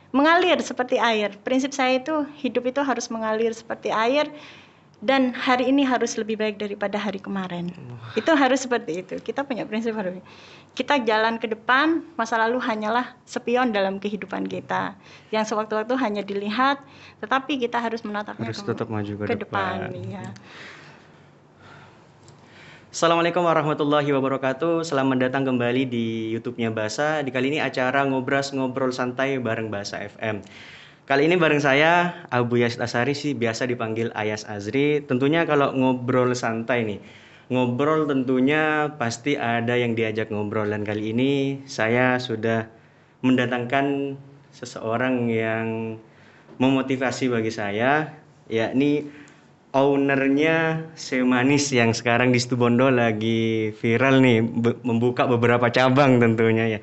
mengalir seperti air. Prinsip saya itu hidup itu harus mengalir seperti air dan hari ini harus lebih baik daripada hari kemarin. Itu harus seperti itu. Kita punya prinsip harus. Kita jalan ke depan, masa lalu hanyalah spion dalam kehidupan kita. Yang sewaktu-waktu hanya dilihat, tetapi kita harus menatapnya Harus tetap maju ke depan. Iya. Assalamualaikum warahmatullahi wabarakatuh. Selamat datang kembali di YouTube-nya Basa. Di kali ini acara ngobrol santai bareng Basa FM. Kali ini bareng saya Abu Yazid Asari, sih biasa dipanggil Ayas Azri. Tentunya kalau ngobrol santai nih, ngobrol tentunya pasti ada yang diajak ngobrol, dan kali ini saya sudah mendatangkan seseorang yang memotivasi bagi saya, yakni ownernya Semanis yang sekarang di Situbondo lagi viral nih, membuka beberapa cabang tentunya ya.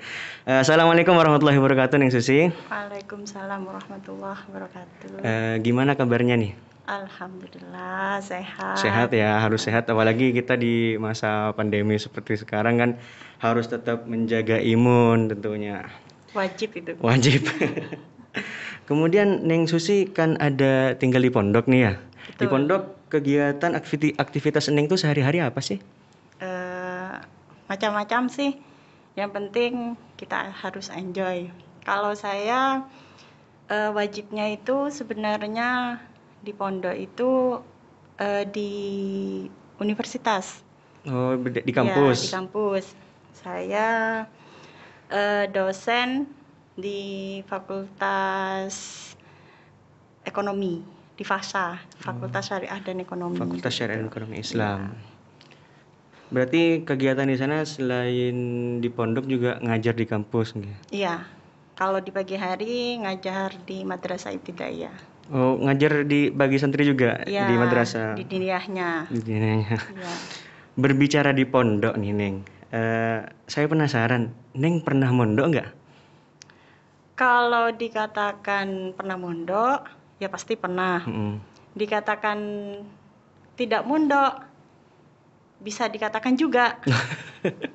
Assalamualaikum warahmatullahi wabarakatuh, Neng Susi. Waalaikumsalam warahmatullahi wabarakatuh. Gimana kabarnya nih? Alhamdulillah sehat. Sehat ya, harus sehat, apalagi kita di masa pandemi seperti sekarang kan harus tetap menjaga imun tentunya. Wajib itu. Wajib. Kemudian Neng Susi kan ada tinggal di pondok nih ya. Betul. Di pondok kegiatan aktivitas Neng tuh sehari-hari apa sih? Macam-macam sih. Yang penting kita harus enjoy. Kalau saya wajibnya itu sebenarnya di pondok itu di universitas. Oh, di kampus. Ya, di kampus. Saya dosen di Fakultas Ekonomi di FASA, Fakultas Syariah dan Ekonomi. Fakultas Syariah dan Ekonomi Islam. Ya. Berarti kegiatan di sana selain di pondok juga ngajar di kampus gitu? Iya. Kalau di pagi hari ngajar di Madrasah Ibtidaiyah. Oh, ngajar bagi santri juga Ya, di madrasah. di diniyahnya. Di diniyahnya. Ya. Berbicara di pondok nih, Neng. Saya penasaran, Neng pernah mondok nggak? Kalau dikatakan pernah mondok, ya pasti pernah. Dikatakan tidak mondok, bisa dikatakan juga.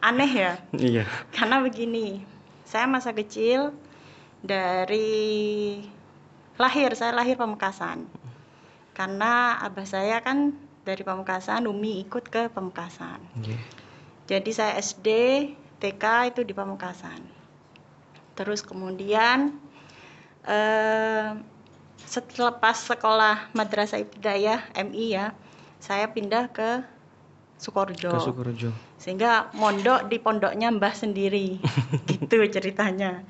Aneh ya? Iya. Karena begini, saya masa kecil dari saya lahir Pamekasan. Karena abah saya kan dari Pamekasan, Umi ikut ke Pamekasan. Jadi saya SD, TK itu di Pamekasan. Terus kemudian selepas sekolah Madrasah Ibtidaiyah MI ya, saya pindah ke Sukorejo. Sehingga mondok di pondoknya mbah sendiri. Gitu ceritanya.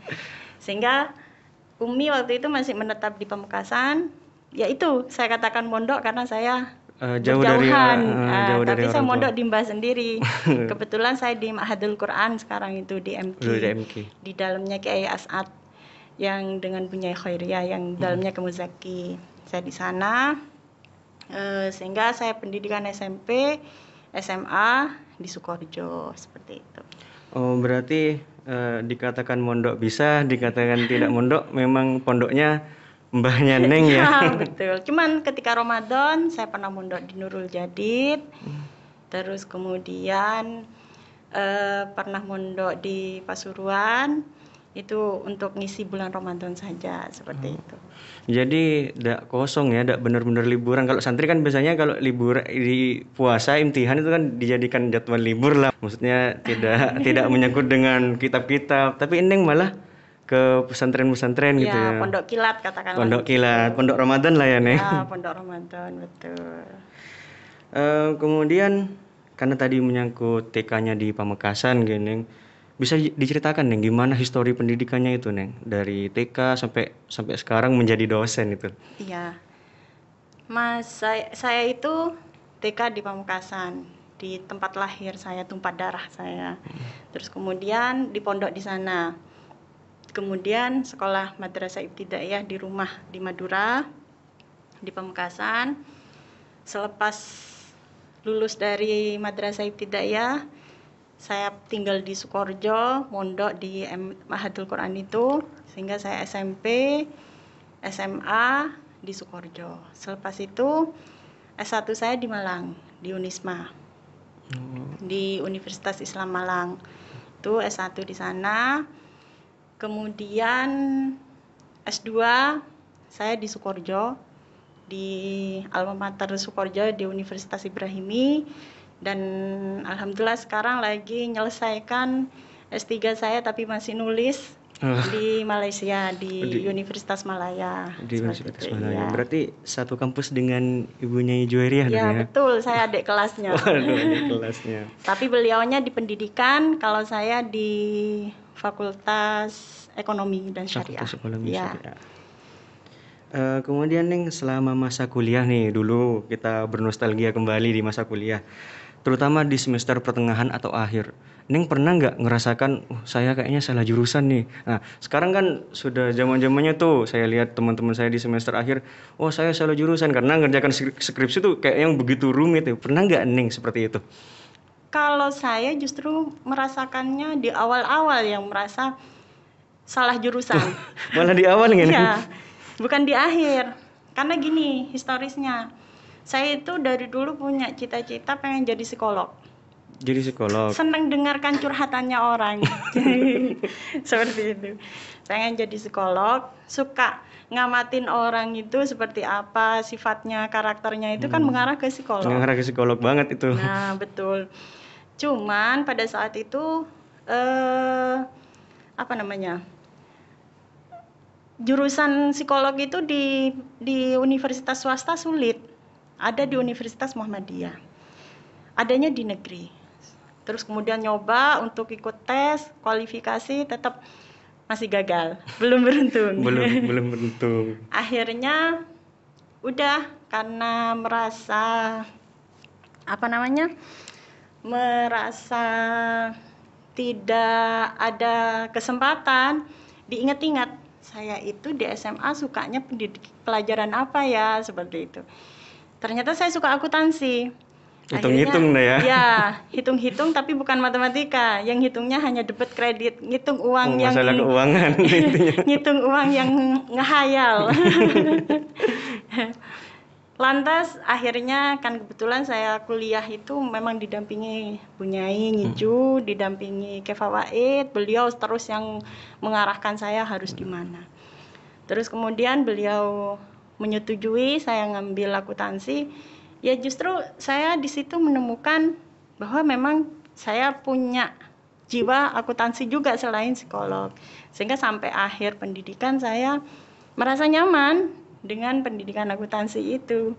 Sehingga Umi waktu itu masih menetap di Pamekasan. Ya itu saya katakan mondok karena saya berjauhan. Tapi saya mondok di mbah sendiri. Kebetulan saya di Ma'hadul Quran sekarang itu di MK. Di dalamnya Kiai As'ad yang dengan Bunyai Khairiyah yang dalamnya ke Muzaki. Saya di sana sehingga saya pendidikan SMP, SMA di Sukorejo seperti itu. Oh, berarti dikatakan mondok bisa, dikatakan tidak mondok, memang pondoknya mbahnya Neng ya. Ya, betul. Cuman ketika Ramadan saya pernah mondok di Nurul Jadid. Terus kemudian pernah mondok di Pasuruan. Itu untuk ngisi bulan Ramadan saja seperti itu. Jadi tidak kosong ya, tidak benar-benar liburan. Kalau santri kan biasanya kalau libur di puasa imtihan itu kan dijadikan jadwal libur lah. Maksudnya tidak menyangkut dengan kitab-kitab. Tapi Neng malah ke pesantren-pesantren gitu ya. Pondok kilat katakanlah. Pondok kilat, pondok Ramadan lah ya, Neng. Ya, pondok Ramadan, betul. Kemudian karena tadi menyangkut TK-nya di Pamekasan gitu, Neng. Bisa diceritakan, Neng, gimana histori pendidikannya itu, Neng? Dari TK sampai sekarang menjadi dosen itu. Iya. Mas, saya itu TK di Pamekasan, di tempat lahir saya, tumpah darah saya. Terus kemudian di pondok di sana. Kemudian sekolah Madrasah Ibtidaiyah di rumah di Madura, di Pamekasan. Selepas lulus dari Madrasah Ibtidaiyah, saya tinggal di Sukorejo, mondok di Ma'hadul Quran itu, sehingga saya SMP, SMA di Sukorejo. Selepas itu S1 saya di Malang, di Unisma. Di Universitas Islam Malang. Itu S1 di sana. Kemudian S2 saya di Sukoharjo, di Alma Mater Sukoharjo di Universitas Ibrahimi, dan alhamdulillah sekarang lagi menyelesaikan S3 saya tapi masih nulis di Malaysia di Universitas Malaya. Di Universitas Malaya. Ya. Berarti satu kampus dengan ibunya Juwairiyah ya? Ya betul, saya adik kelasnya. Waduh, adik kelasnya. Tapi beliaunya di pendidikan, kalau saya di Fakultas Ekonomi dan Syariah. Fakultas Ekonomi Syariah. Kemudian Neng, selama masa kuliah nih, dulu kita bernostalgia kembali di masa kuliah, terutama di semester pertengahan atau akhir. Neng pernah nggak ngerasakan, saya kayaknya salah jurusan nih. Nah, sekarang kan sudah zaman-zamannya tuh, saya lihat teman-teman saya di semester akhir, saya salah jurusan karena ngerjakan skripsi tuh kayak yang begitu rumit ya. Pernah nggak Neng seperti itu? Kalau saya justru merasakannya di awal-awal yang merasa salah jurusan. Malah di awal nggak? Iya, bukan di akhir. Karena gini historisnya, saya itu dari dulu punya cita-cita pengen jadi psikolog. Jadi psikolog. Senang dengarkan curhatannya orang. Seperti itu. Pengen jadi psikolog, suka ngamatin orang itu seperti apa, sifatnya, karakternya itu kan mengarah ke psikolog. Mengarah ke psikolog banget itu. Nah, betul. Cuman pada saat itu jurusan psikolog itu di universitas swasta sulit. Ada di Universitas Muhammadiyah. Adanya di negeri. Terus kemudian nyoba untuk ikut tes, kualifikasi, tetap masih gagal. Belum beruntung. belum beruntung. Akhirnya udah karena merasa merasa tidak ada kesempatan, diingat-ingat saya itu di SMA sukanya pelajaran apa ya, seperti itu. Ternyata saya suka akuntansi. Hitung-hitung dah ya. Ya, hitung-hitung tapi bukan matematika. Yang hitungnya hanya debit kredit, ngitung uang yang masalah keuangan ngitung uang yang ngehayal. Lantas akhirnya kan kebetulan saya kuliah itu memang didampingi Bu Nyai Ngiju, didampingi Kefawaid, beliau terus yang mengarahkan saya harus di mana. Terus kemudian beliau menyetujui saya ngambil akuntansi. Ya justru saya di situ menemukan bahwa memang saya punya jiwa akuntansi juga selain psikolog. Sehingga sampai akhir pendidikan saya merasa nyaman dengan pendidikan akuntansi itu.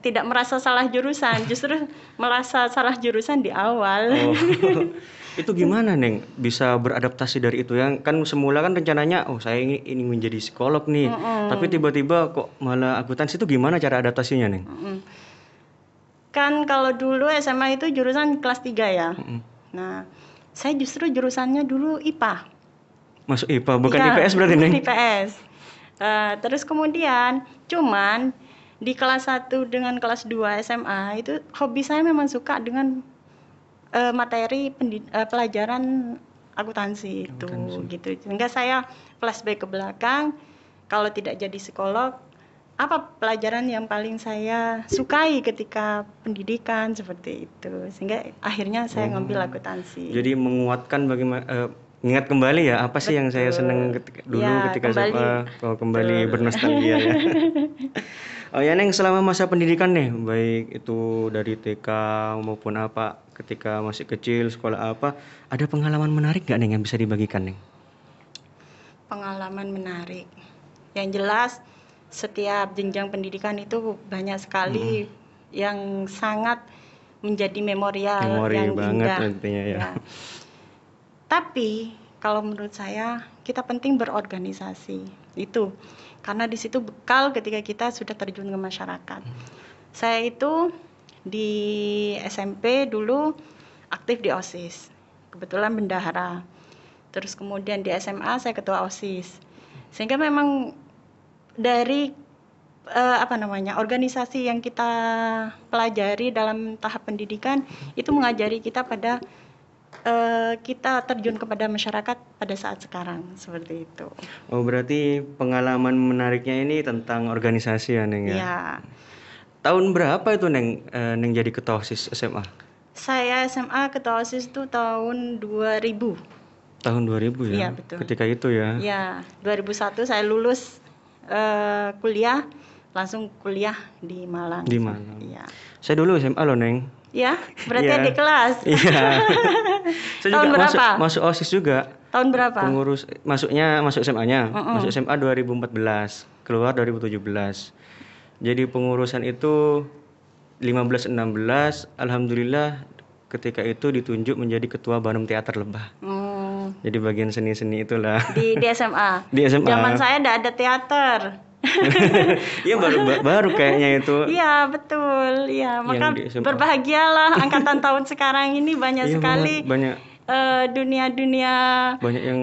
Tidak merasa salah jurusan, justru merasa salah jurusan di awal. Itu gimana Neng bisa beradaptasi dari itu ya? Kan semula kan rencananya saya ini menjadi psikolog nih. Tapi tiba-tiba kok malah akuntansi, itu gimana cara adaptasinya Neng? Kan kalau dulu SMA itu jurusan kelas 3 ya. Nah, saya justru jurusannya dulu IPA. Masuk IPA, bukan IPS berarti Neng? IPS. Terus kemudian cuman di kelas 1 dengan kelas 2 SMA itu hobi saya memang suka dengan materi pelajaran akuntansi itu gitu. Sehingga saya flashback ke belakang, kalau tidak jadi psikolog, apa pelajaran yang paling saya sukai ketika pendidikan, seperti itu. Sehingga akhirnya saya ngambil akuntansi. Jadi menguatkan bagaimana ingat kembali ya apa sih yang saya senang ketika SMA, kembali bernostalgia ya. Oh ya Neng, selama masa pendidikan nih, baik itu dari TK maupun apa, ketika masih kecil sekolah apa, ada pengalaman menarik gak Neng yang bisa dibagikan Neng? Pengalaman menarik, yang jelas setiap jenjang pendidikan itu banyak sekali yang sangat menjadi memorial yang banget indah. Nantinya ya. Tapi kalau menurut saya kita penting berorganisasi itu, karena di situ bekal ketika kita sudah terjun ke masyarakat. Saya itu di SMP dulu aktif di OSIS, kebetulan bendahara. Terus kemudian di SMA saya ketua OSIS. Sehingga memang dari organisasi yang kita pelajari dalam tahap pendidikan itu mengajari kita pada kita terjun kepada masyarakat pada saat sekarang, seperti itu. Oh berarti pengalaman menariknya ini tentang organisasi ya Neng ya? Iya. Tahun berapa itu Neng jadi ketua OSIS SMA? Saya SMA ketua OSIS itu tahun 2000. Tahun 2000 ya? Iya, betul. Ketika itu ya? Iya, 2001 saya lulus kuliah, langsung kuliah di Malang. Di Malang. Iya. Saya dulu SMA loh, Neng. Ya, berarti Iya. adik kelas. Iya. Saya Tahun juga berapa? masuk OSIS juga. Tahun berapa? Pengurus masuk SMA-nya. Masuk SMA 2014, keluar 2017. Jadi pengurusan itu 15-16, alhamdulillah ketika itu ditunjuk menjadi ketua Banum Teater Lebah. Jadi bagian seni-seni itulah. Di SMA. Di SMA. Zaman saya enggak ada teater. Iya baru kayaknya itu. Iya betul, iya maka berbahagialah angkatan tahun sekarang ini banyak sekali banyak dunia-dunia banyak yang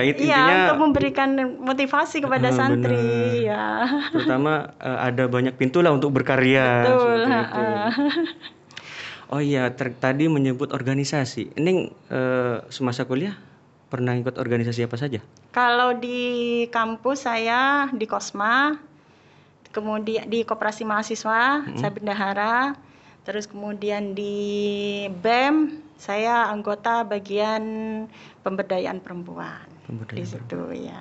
intinya untuk memberikan motivasi kepada santri ya. Terutama ada banyak pintu lah untuk berkarya. Betul. Itu. Oh iya tadi menyebut organisasi. Ini semasa kuliah pernah ikut organisasi apa saja? Kalau di kampus saya di Kosma, kemudian di Koperasi Mahasiswa saya bendahara, terus kemudian di BEM saya anggota bagian pemberdayaan perempuan. Di situ ya.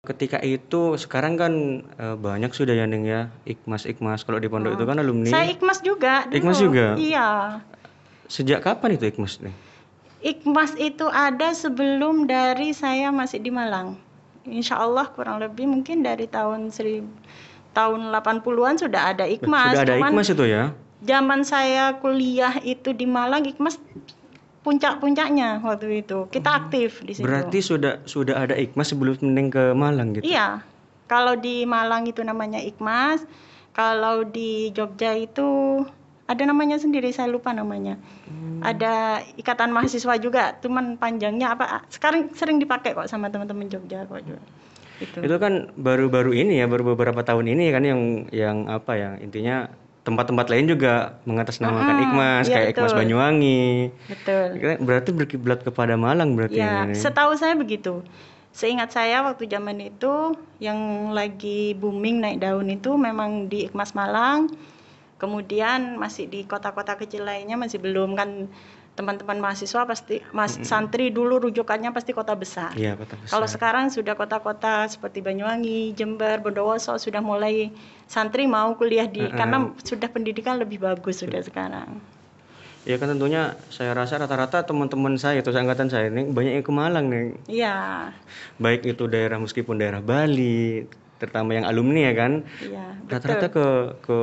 Ketika itu sekarang kan banyak sudah ya Neng ya Ikmas kalau di pondok itu kan alumni. Saya Ikmas juga dulu. Ikmas juga? Iya. Sejak kapan itu Ikmas Neng? Ikmas itu ada sebelum dari saya masih di Malang. Insya Allah kurang lebih mungkin dari tahun 80-an sudah ada Ikmas. Sudah ada Ikmas itu ya? Zaman saya kuliah itu di Malang, Ikmas puncak-puncaknya waktu itu. Kita aktif di situ. Berarti sudah ada Ikmas sebelum Neng ke Malang gitu? Iya. Kalau di Malang itu namanya Ikmas. Kalau di Jogja itu ada namanya sendiri, saya lupa namanya. Ada Ikatan Mahasiswa juga, cuman panjangnya apa? Sekarang sering dipakai kok sama teman-teman Jogja kok juga. Itu kan baru-baru ini ya, baru beberapa tahun ini kan yang apa ya, intinya tempat-tempat lain juga mengatasnamakan Ikmas, kayak betul. Ikmas Banyuwangi. Betul. Berarti berkiblat kepada Malang berarti ya, ini. Setahu saya begitu. Seingat saya waktu zaman itu yang lagi booming naik daun itu memang di Ikmas Malang. Kemudian masih di kota-kota kecil lainnya masih belum kan, teman-teman mahasiswa pasti santri dulu rujukannya pasti kota besar. Iya, kota besar. Kalau sekarang sudah kota-kota seperti Banyuwangi, Jember, Bondowoso sudah mulai santri mau kuliah karena sudah pendidikan lebih bagus sudah sekarang. Ya kan tentunya saya rasa rata-rata teman-teman saya atau angkatan saya ini banyak yang ke Malang nih. Iya. Baik itu daerah meskipun daerah Bali, terutama yang alumni ya kan. Iya, rata-rata ke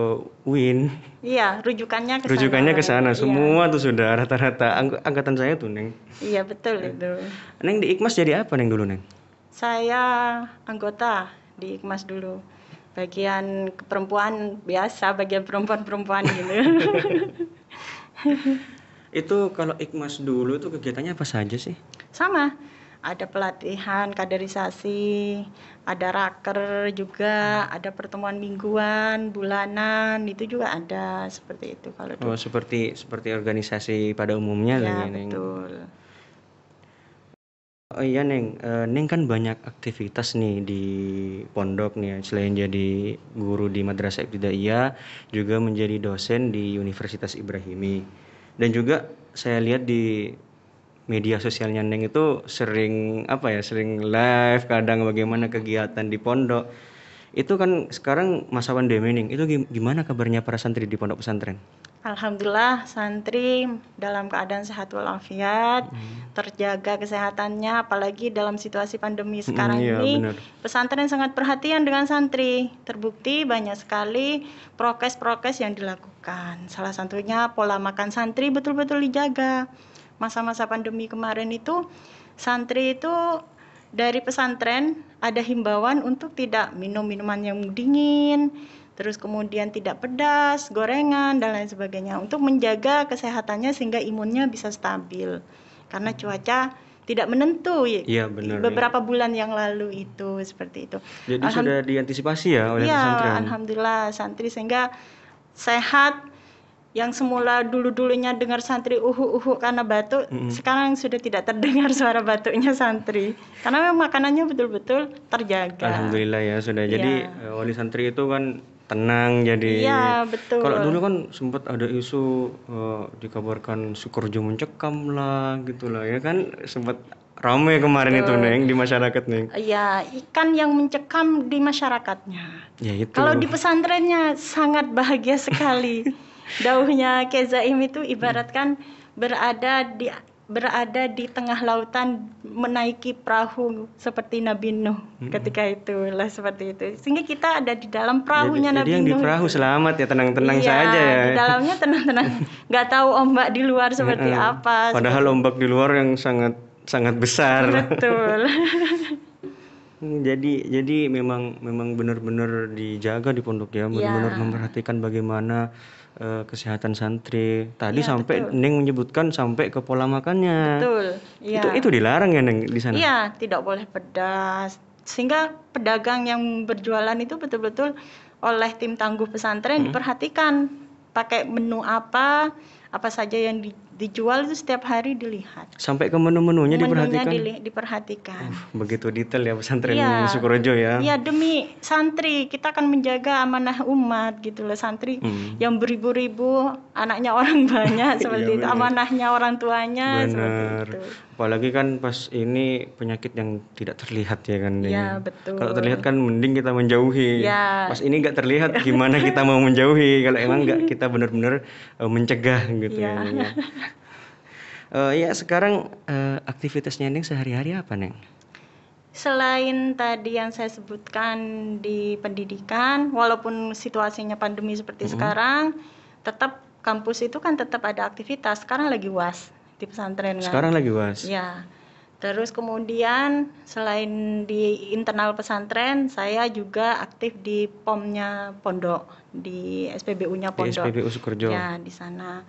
UIN. Iya, rujukannya ke sana. Rujukannya ke sana. Semua tuh sudah rata-rata angkatan saya tuh, Neng. Iya, betul itu. Neng di Ikmas jadi apa, Neng dulu, Neng? Saya anggota di Ikmas dulu. Bagian perempuan biasa, bagian perempuan-perempuan gitu. Itu kalau Ikmas dulu itu kegiatannya apa saja sih? Sama. Ada pelatihan, kaderisasi, ada raker juga, ada pertemuan mingguan, bulanan, itu juga ada seperti itu kalau dulu. Oh, seperti organisasi pada umumnya ya, lah ya, Neng. Betul. Oh iya, Neng. Neng kan banyak aktivitas nih di pondok nih, selain jadi guru di Madrasah Ibtidaiyah, juga menjadi dosen di Universitas Ibrahimi. Dan juga saya lihat di media sosialnya Neng itu sering live kadang bagaimana kegiatan di pondok. Itu kan sekarang masa pandemi Neng, itu gimana kabarnya para santri di pondok pesantren? Alhamdulillah santri dalam keadaan sehat walafiat, terjaga kesehatannya, apalagi dalam situasi pandemi sekarang ini. Benar. Pesantren sangat perhatian dengan santri. Terbukti banyak sekali prokes-prokes yang dilakukan. Salah satunya pola makan santri betul-betul dijaga. Masa-masa pandemi kemarin itu santri itu dari pesantren ada himbauan untuk tidak minum minuman yang dingin, terus kemudian tidak pedas, gorengan dan lain sebagainya untuk menjaga kesehatannya sehingga imunnya bisa stabil. Karena cuaca tidak menentu benar, beberapa bulan yang lalu itu seperti itu. Jadi sudah diantisipasi ya oleh pesantren. Alhamdulillah santri sehingga sehat. Yang semula dulu-dulunya dengar santri uhu karena batuk, sekarang sudah tidak terdengar suara batuknya santri. Karena memang makanannya betul-betul terjaga. Alhamdulillah ya sudah. Jadi wali santri itu kan tenang jadi. Iya, betul. Kalau dulu kan sempat ada isu dikabarkan Sukorejo mencekam lah gitu lah ya kan, sempat ramai kemarin itu Neng di masyarakat Neng. Iya, ikan yang mencekam di masyarakatnya. Ya itu. Kalau di pesantrennya sangat bahagia sekali. Dauhnya Kezaim itu ibaratkan berada di tengah lautan menaiki perahu seperti Nabi Nuh ketika itulah seperti itu. Sehingga kita ada di dalam perahunya Nabi Nuh. Jadi yang di perahu itu selamat ya, tenang-tenang saja ya. Di dalamnya tenang-tenang. Nggak tahu ombak di luar seperti apa. Padahal ombak di luar yang sangat sangat besar. Betul. Jadi memang benar-benar dijaga di pondok ya, benar-benar memperhatikan bagaimana kesehatan santri. Tadi sampai betul. Neng menyebutkan sampai ke pola makannya. Betul. Iya. Itu dilarang ya Neng di sana? Iya, tidak boleh pedas. Sehingga pedagang yang berjualan itu betul-betul oleh tim tangguh pesantren diperhatikan pakai menu apa saja yang dijual itu setiap hari dilihat. Sampai ke menu-menunya diperhatikan? Diperhatikan. Begitu detail ya pesantren Sukorejo ya? Iya, demi santri. Kita akan menjaga amanah umat gitu loh. Santri yang beribu-ribu, anaknya orang banyak seperti itu. Amanahnya orang tuanya seperti itu. Apalagi kan pas ini penyakit yang tidak terlihat ya kan? Iya, betul. Kalau terlihat kan mending kita menjauhi. Pas ini nggak terlihat gimana kita mau menjauhi kalau emang nggak kita benar-benar mencegah gitu ya. Ya sekarang aktivitasnya Neng sehari-hari apa Neng? Selain tadi yang saya sebutkan di pendidikan, walaupun situasinya pandemi seperti sekarang, tetap kampus itu kan tetap ada aktivitas. Sekarang lagi UAS di pesantren kan. Sekarang lagi UAS. Ya. Terus kemudian selain di internal pesantren, saya juga aktif di POM-nya pondok, di SPBU-nya pondok. Di SPBU Sukorejo. Ya, di sana.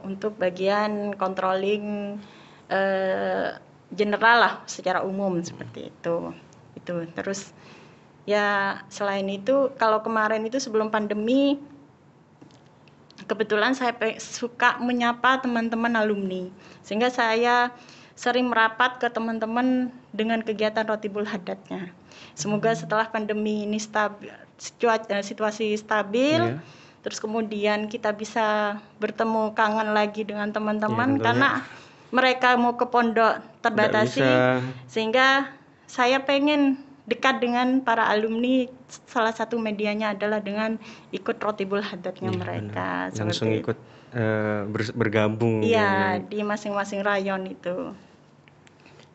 Untuk bagian controlling general lah secara umum seperti itu. Terus ya selain itu kalau kemarin itu sebelum pandemi kebetulan saya suka menyapa teman-teman alumni sehingga saya sering merapat ke teman-teman dengan kegiatan Rotibul Hadatnya. Semoga setelah pandemi ini situasi stabil, terus kemudian kita bisa bertemu kangen lagi dengan teman-teman karena mereka mau ke pondok terbatasi, sehingga saya pengen dekat dengan para alumni. Salah satu medianya adalah dengan ikut Rotibul Hadatnya mereka. Langsung ikut bergabung. Iya, di masing-masing rayon itu.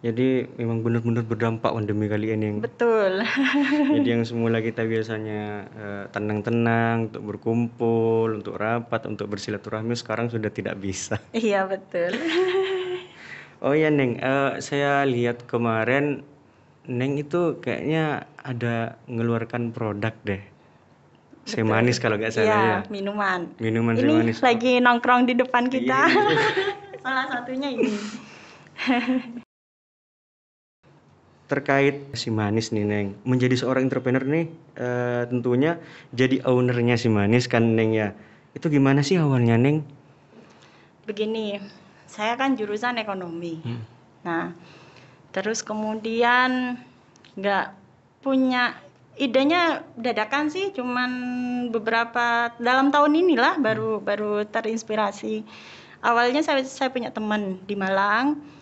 Jadi memang benar-benar berdampak pandemi kali ini. Betul. Jadi yang semula kita biasanya tenang-tenang untuk berkumpul, untuk rapat, untuk bersilaturahmi sekarang sudah tidak bisa. Iya betul. Oh iya Neng, saya lihat kemarin Neng itu kayaknya ada mengeluarkan produk deh. Semanis kalau nggak salah ya. Minuman ini semanis. Lagi nongkrong di depan kita. Salah satunya ini. Terkait si manis nih Neng, menjadi seorang entrepreneur nih tentunya jadi ownernya si manis kan Neng ya. Itu gimana sih awalnya Neng? Begini, saya kan jurusan ekonomi. Nah, terus kemudian nggak punya idenya dadakan sih, cuman beberapa dalam tahun inilah baru terinspirasi. Awalnya saya punya teman di Malang.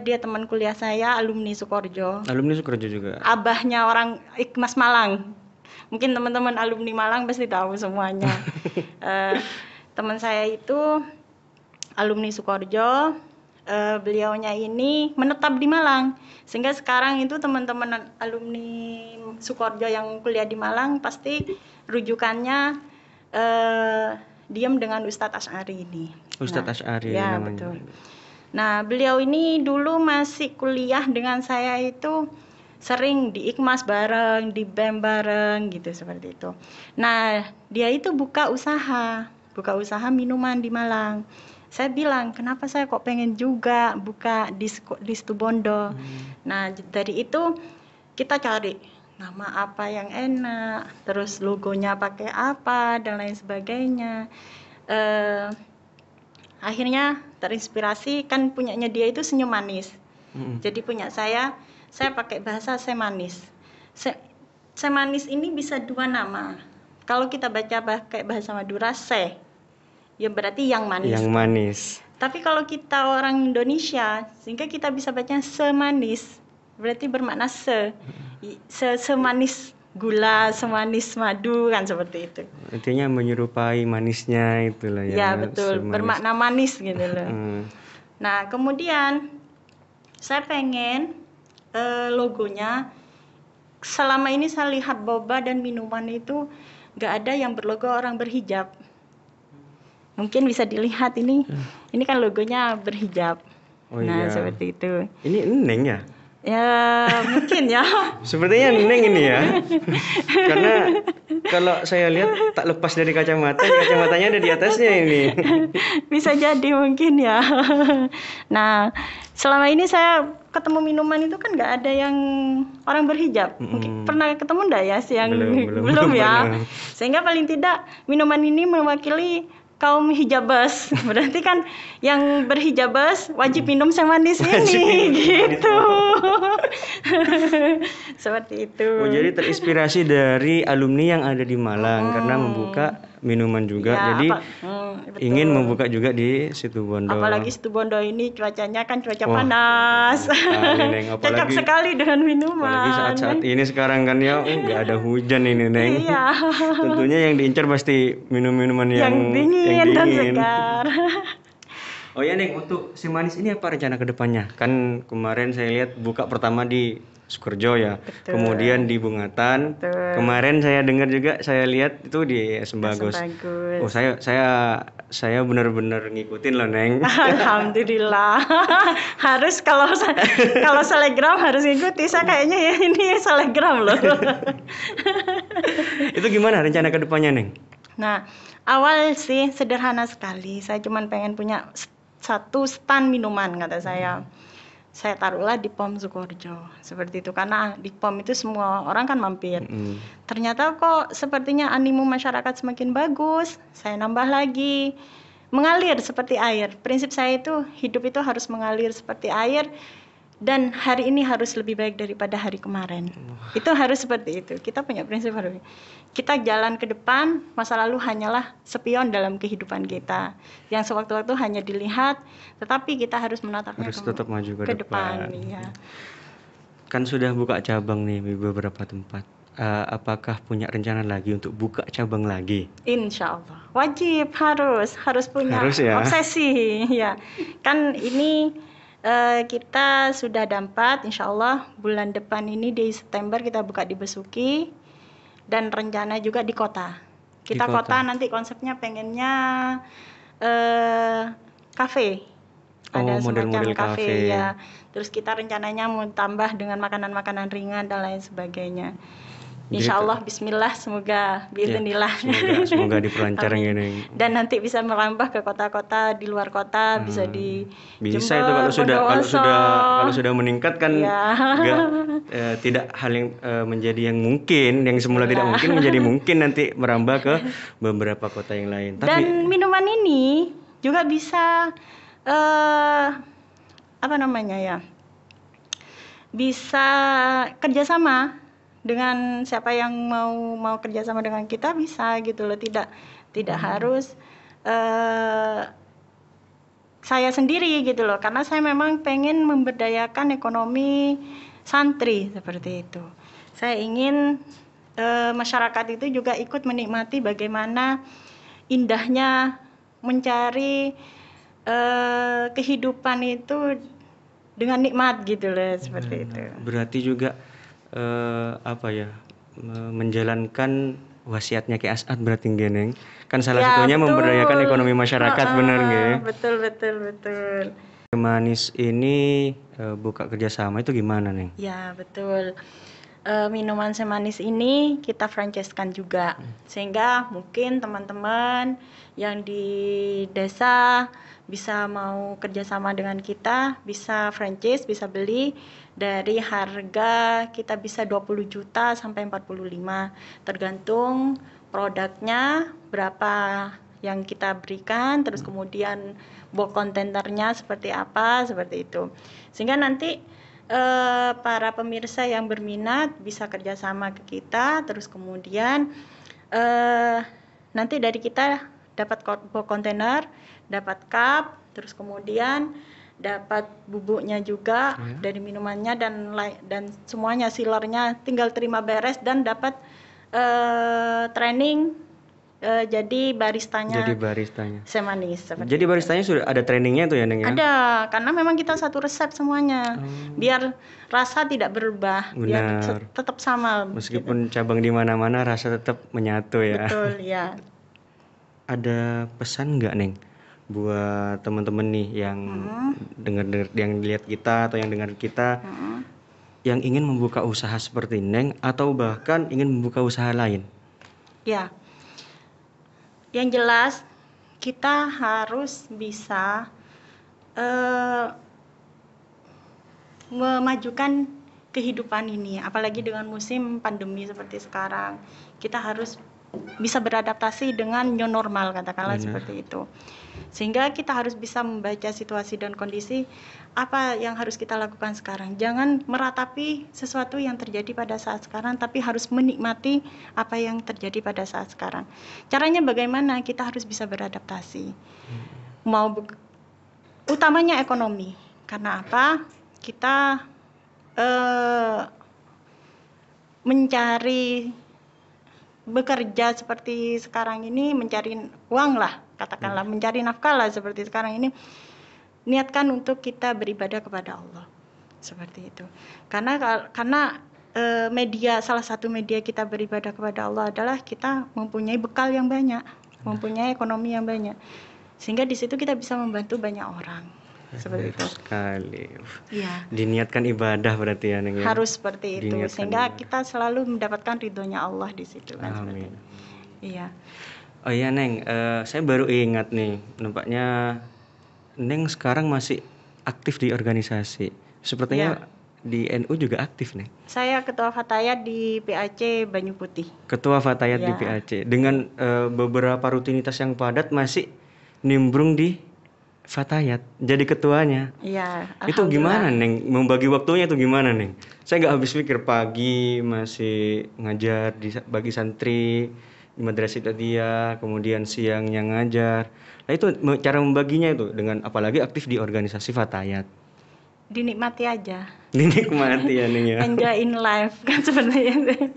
Dia teman kuliah saya, alumni Sukorejo. Alumni Sukorejo juga. Abahnya orang Ikmas Malang. Mungkin teman-teman alumni Malang pasti tahu semuanya. Teman saya itu alumni Sukorejo. Beliaunya ini menetap di Malang. Sehingga sekarang itu teman-teman alumni Sukorejo yang kuliah di Malang pasti rujukannya diam dengan Ustadz Asy'ari ini. Ustadz Asy'ari ya, namanya. Betul. Nah, beliau ini dulu masih kuliah dengan saya itu sering di Ikmas bareng, di BEM bareng gitu seperti itu. Nah, dia itu buka usaha minuman di Malang. Saya bilang, kenapa saya kok pengen juga buka di Situbondo. Nah, dari itu kita cari nama apa yang enak, terus logonya pakai apa dan lain sebagainya. Akhirnya terinspirasi kan punyanya dia itu senyum manis. Jadi punya saya pakai bahasa saya manis. semanis ini bisa dua nama. Kalau kita baca kayak bahasa Madura, se, ya berarti yang manis. Yang manis. Tapi kalau kita orang Indonesia, sehingga kita bisa baca semanis, berarti bermakna semanis gula, semanis madu, kan seperti itu. Artinya menyerupai manisnya itulah ya. Ya betul, semanis. Bermakna manis gitu loh. Nah kemudian saya pengen logonya, selama ini saya lihat boba dan minuman itu nggak ada yang berlogo orang berhijab. Mungkin bisa dilihat ini kan logonya berhijab. Nah seperti itu. Ini Neng ya? Ya mungkin ya. Sepertinya Neng ini ya. Karena kalau saya lihat tak lepas dari kacamata, kacamatanya ada di atasnya ini. Bisa jadi mungkin ya. Nah selama ini saya ketemu minuman itu kan nggak ada yang orang berhijab. Mungkin pernah ketemu nggak ya yang belum ya. Sehingga paling tidak minuman ini mewakili kaum hijabers. Berarti kan yang berhijabers wajib minum semanis ini gitu. Seperti itu. Oh, jadi terinspirasi dari alumni yang ada di Malang karena membuka minuman juga. Ya, jadi ingin membuka juga di Situbondo. Apalagi Situbondo ini cuacanya kan cuaca panas. Cocok sekali dengan minuman. Apalagi saat ini sekarang kan ya nggak ada hujan ini Neng. Iya. Tentunya yang diincar pasti minum-minuman yang dingin dan segar. Oh ya Neng, untuk si manis ini apa rencana kedepannya? Kan kemarin saya lihat buka pertama di Sukoharjo ya. Betul. Kemudian di Bungatan. Betul. Kemarin saya dengar juga, saya lihat itu di Sembagos. Oh saya benar-benar ngikutin loh Neng. Alhamdulillah. Harus kalau selegram harus ngikuti. Saya kayaknya ya ini selegram loh. Itu gimana rencana kedepannya Neng? Nah awal sih sederhana sekali. Saya cuma pengen punya satu stand minuman kata saya. Saya taruhlah di POM Sukoharjo seperti itu, karena di POM itu semua orang kan mampir. Ternyata kok sepertinya animo masyarakat semakin bagus. Saya nambah lagi, mengalir seperti air. Prinsip saya itu hidup itu harus mengalir seperti air, dan hari ini harus lebih baik daripada hari kemarin. Itu harus seperti itu. Kita punya prinsip harus. Kita jalan ke depan, masa lalu hanyalah spion dalam kehidupan kita. Yang sewaktu-waktu hanya dilihat, tetapi kita harus menatapnya tetap maju ke depan. Iya. Kan sudah buka cabang nih di beberapa tempat. Apakah punya rencana lagi untuk buka cabang lagi? Insya Allah. Wajib, harus punya ya? Obsesi. Ya. Kan ini kita sudah ada 4, insya Allah bulan depan ini di September kita buka di Besuki, dan rencana juga di kota. Kita di kota nanti konsepnya pengennya kafe. Ada model-model kafe ya. Terus kita rencananya mau tambah dengan makanan-makanan ringan dan lain sebagainya. Insya Allah, Bismillah, semoga bismillah. Ya, semoga diperlancar ini. Dan nanti bisa merambah ke kota-kota di luar kota, bisa di bisa Jember, itu kalau sudah meningkat kan tidak hal yang menjadi yang mungkin, yang semula tidak mungkin menjadi mungkin nanti merambah ke beberapa kota yang lain. Dan minuman ini juga bisa bisa kerjasama dengan siapa yang mau kerjasama dengan kita, bisa gitu loh, tidak harus saya sendiri gitu loh, karena saya memang pengen memberdayakan ekonomi santri seperti itu. Saya ingin masyarakat itu juga ikut menikmati bagaimana indahnya mencari kehidupan itu dengan nikmat gitu loh, seperti itu. Berarti juga menjalankan wasiatnya Ki As'ad berarti Neng. Kan salah satunya betul. Memberdayakan ekonomi masyarakat, bener nggih? Betul. Manis ini buka kerjasama itu gimana Neng? Ya betul. Minuman semanis ini kita franchise-kan juga, sehingga mungkin teman-teman yang di desa bisa mau kerjasama dengan kita, bisa franchise, bisa beli dari harga kita bisa 20 juta sampai 45, tergantung produknya berapa yang kita berikan, terus kemudian box kontainernya seperti apa, seperti itu. Sehingga nanti para pemirsa yang berminat bisa kerjasama ke kita, terus kemudian nanti dari kita dapat kontainer, dapat cup, terus kemudian dapat bubuknya juga dari minumannya dan semuanya, sealernya, tinggal terima beres dan dapat training jadi baristanya. Semanis. Jadi baristanya sudah ada trainingnya tuh ya, Neng ya? Ada, karena memang kita satu resep semuanya. Biar rasa tidak berubah, biar tetap sama. Meskipun gitu. Cabang di mana-mana rasa tetap menyatu ya. Betul, ya. Ada pesan nggak, Neng, buat teman-teman nih yang yang lihat kita atau yang dengar kita yang ingin membuka usaha seperti Neng atau bahkan ingin membuka usaha lain? Ya. Yang jelas kita harus bisa memajukan kehidupan ini, apalagi dengan musim pandemi seperti sekarang. Kita harus bisa beradaptasi dengan new normal, katakanlah seperti itu. Sehingga kita harus bisa membaca situasi dan kondisi apa yang harus kita lakukan sekarang. Jangan meratapi sesuatu yang terjadi pada saat sekarang, tapi harus menikmati apa yang terjadi pada saat sekarang. Caranya bagaimana? Kita harus bisa beradaptasi. Utamanya ekonomi. Karena apa? Kita mencari bekerja seperti sekarang ini, mencari uang lah, katakanlah mencari nafkah lah seperti sekarang ini, niatkan untuk kita beribadah kepada Allah seperti itu. Karena media, salah satu media kita beribadah kepada Allah adalah kita mempunyai bekal yang banyak, mempunyai ekonomi yang banyak, sehingga di situ kita bisa membantu banyak orang. Seperti itu sekali. Iya. Diniatkan ibadah berarti ya, Neng ya? Harus seperti itu, sehingga kita selalu mendapatkan ridhonya Allah di situ kan. Amin. Iya. Oh iya, Neng, saya baru ingat nih, nampaknya Neng sekarang masih aktif di organisasi. Sepertinya di NU juga aktif, Neng. Saya ketua Fatayat di PAC Banyu Putih. Ketua Fatayat di PAC. Dengan beberapa rutinitas yang padat masih nimbrung di Fatayat, jadi ketuanya. Iya. Itu gimana, Neng? Membagi waktunya itu gimana, Neng? Saya nggak habis pikir, pagi masih ngajar bagi santri di Madrasah Ibtidaiyah, kemudian siangnya ngajar. Nah itu cara membaginya itu dengan apalagi aktif di organisasi Fatayat. Dinikmati aja. Dinikmati ya, Neng ya. Enjoy in life kan sebenarnya.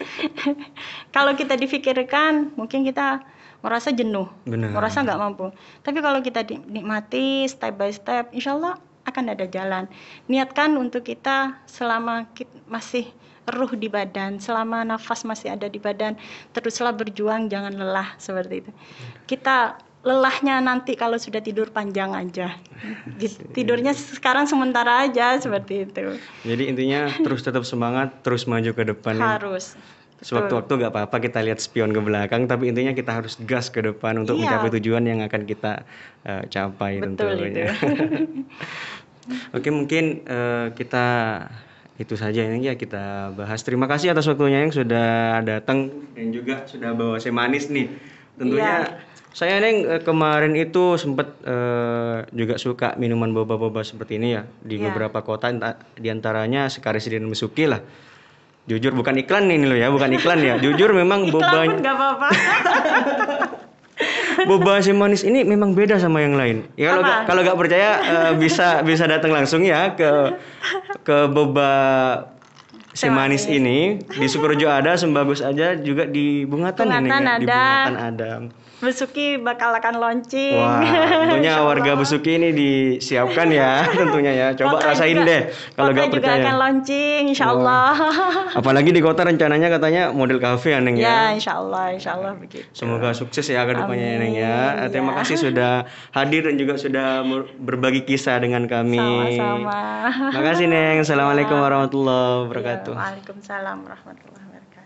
Kalau kita difikirkan, mungkin kita merasa jenuh, merasa nggak mampu. Tapi kalau kita nikmati step by step, insya Allah akan ada jalan. Niatkan untuk kita selama masih ruh di badan, selama nafas masih ada di badan, teruslah berjuang, jangan lelah seperti itu. Kita lelahnya nanti kalau sudah tidur panjang aja. Tidurnya sekarang sementara aja seperti itu. Jadi intinya terus tetap semangat, terus maju ke depan. Harus. Sewaktu-waktu nggak apa-apa kita lihat spion ke belakang, tapi intinya kita harus gas ke depan untuk mencapai tujuan yang akan kita capai. Betul tentunya. Oke, mungkin kita itu saja yang kita bahas. Terima kasih atas waktunya yang sudah datang dan juga sudah bawa manis nih. Tentunya saya Neng kemarin itu sempat juga suka minuman boba-boba seperti ini ya di beberapa kota, diantaranya Sekarisiden Mesuki lah. Jujur bukan iklan ini loh ya, bukan iklan ya. Jujur memang boba nggak apa-apa. Boba manis ini memang beda sama yang lain. Ya kalau nggak percaya bisa datang langsung ya ke boba manis ini di Sukorejo ada, Sembagus aja juga di Bungatan ini ya, di Bungatan ada. Besuki bakal akan launching. Wah, tentunya warga Besuki ini disiapkan ya, tentunya ya. Coba kota rasain juga, deh kalau nggak percaya. Juga akan launching, insyaallah. Apalagi di kota rencananya katanya model kafe ya, Neng ya. Ya, insyaallah begitu. Semoga sukses ya ke depannya, Neng ya. Terima kasih sudah hadir dan juga sudah berbagi kisah dengan kami. Sama-sama. Makasih, Neng. Assalamualaikum warahmatullahi wabarakatuh. Waalaikumsalam warahmatullahi wabarakatuh.